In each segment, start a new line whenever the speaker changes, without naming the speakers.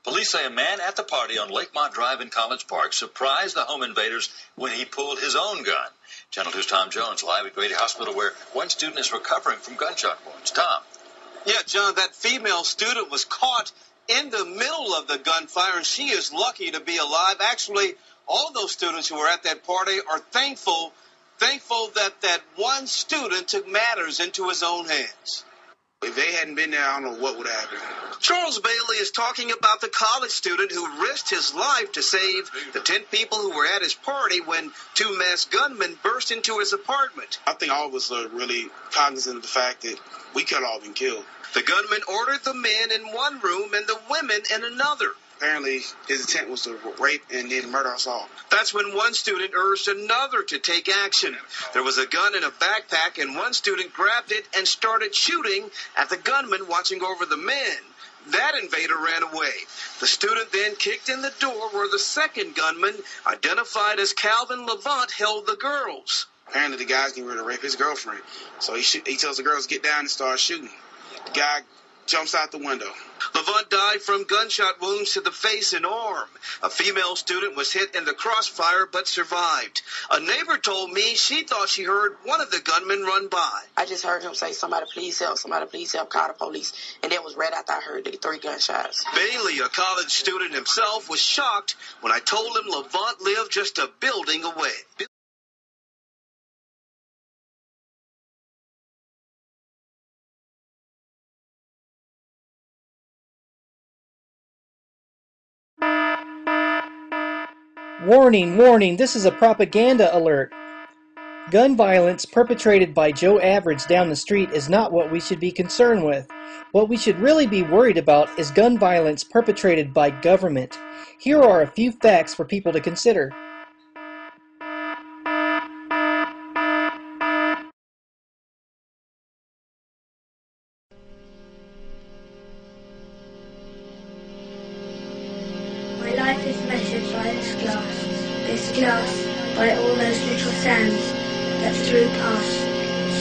Police say a man at the party on Lakemont Drive in College Park surprised the home invaders when he pulled his own gun. Channel 2's Tom Jones live at Grady Hospital where one student is recovering from gunshot wounds. Tom.
Yeah, John, that female student was caught in the middle of the gunfire, and she is lucky to be alive. Actually, all those students who were at that party are thankful that one student took matters into his own hands.
If they hadn't been there, I don't know what would have happened.
Charles Bailey is talking about the college student who risked his life to save the 10 people who were at his party when two masked gunmen burst into his apartment.
I think all of us are really cognizant of the fact that we could have all been killed.
The gunman ordered the men in one room and the women in another.
Apparently, his intent was to rape and then murder us all.
That's when one student urged another to take action. There was a gun in a backpack, and one student grabbed it and started shooting at the gunman watching over the men. That invader ran away. The student then kicked in the door where the second gunman, identified as Calvin Levant, held the girls.
Apparently, the guy's getting ready to rape his girlfriend. So he tells the girls to get down and start shooting. The guy jumps out the window.
Levant died from gunshot wounds to the face and arm. A female student was hit in the crossfire but survived. A neighbor told me she thought she heard one of the gunmen run by.
I just heard him say, somebody please help, call the police. And that was right after I heard the 3 gunshots.
Bailey, a college student himself, was shocked when I told him Levant lived just a building away.
Warning, warning, this is a propaganda alert. Gun violence perpetrated by Joe Average down the street is not what we should be concerned with. What we should really be worried about is gun violence perpetrated by government. Here are a few facts for people to consider.
My life is measured by this glass, by all those little sands that through pass.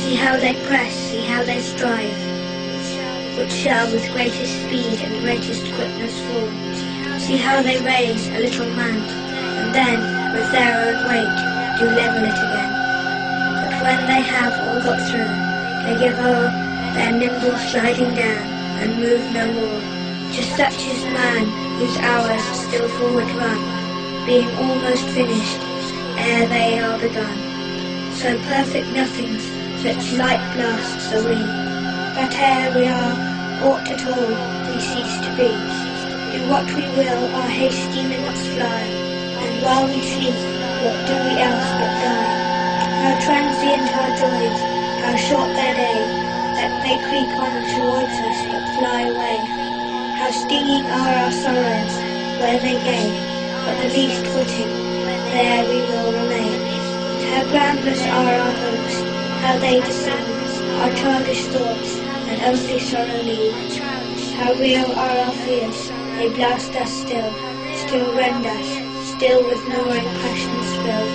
See how they press, see how they strive, which shall with greatest speed and greatest quickness fall. See how they raise a little mound, and then with their own weight do level it again. But when they have all got through, they give o'er their nimble sliding down, and move no more. Just such is man, whose hours still forward run, being almost finished, ere they are begun. So perfect nothings, such light blasts are we, that ere we are aught at all, we cease to be. Do what we will, our hasty minutes fly, and while we sleep, what do we else but die? How transient our joys, how short their day, that they creep on towards us but fly away. How stinging are our sorrows, where they gain, but the least witting, there we will remain. And how groundless are our hopes, how they deceive our childish thoughts, and only sorrow leave. How real are our fears, they blast us still rend us, still with gnawing passion spill.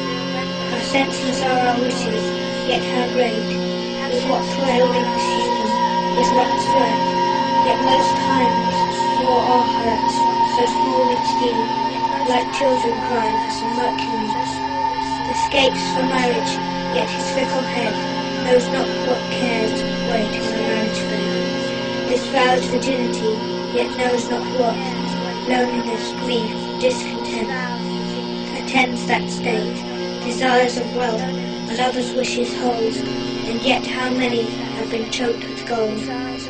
How senseless are our wishes, yet how great, with what frail wings human, with what threat, yet most times for our hurts, so small each deed, like children crying for some mercury. Escapes for marriage, yet his fickle head knows not what cares wait in the marriage bed. Disvows virginity, yet knows not what loneliness, grief, discontent attends that state. Desires of wealth and others' wishes hold, and yet how many have been choked with gold.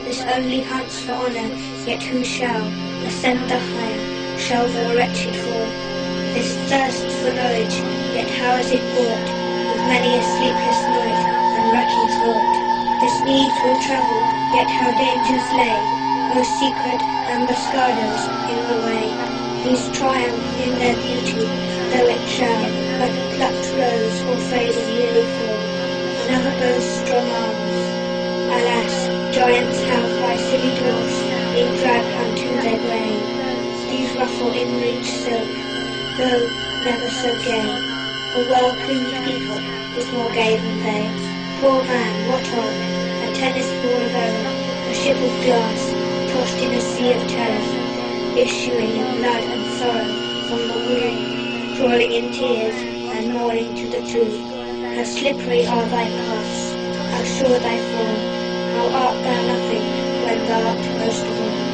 This only hunts for honour, yet who shall ascend the higher, shall the wretched fall. This thirsts for knowledge, yet how is it bought, with many a sleepless night and racking thought. This need will travel, yet how dangers lay, most secret ambuscados in the way. These triumph in their beauty, though it shall, like a plucked rose or faded lily fall. Another boasts strong arms. Alas, giants have by silly dwarfs been dragged unto their grave. These ruffle in rich silk, though never so gay. A well-plumed people is more gay than they. Poor man, what of? A tennis ball of error, a ship of glass, tossed in a sea of terror. issuing in blood and sorrow from the womb, crawling in tears and mourning to the tomb. How slippery are thy paths, how sure thy fall, how art thou nothing when thou art most of all.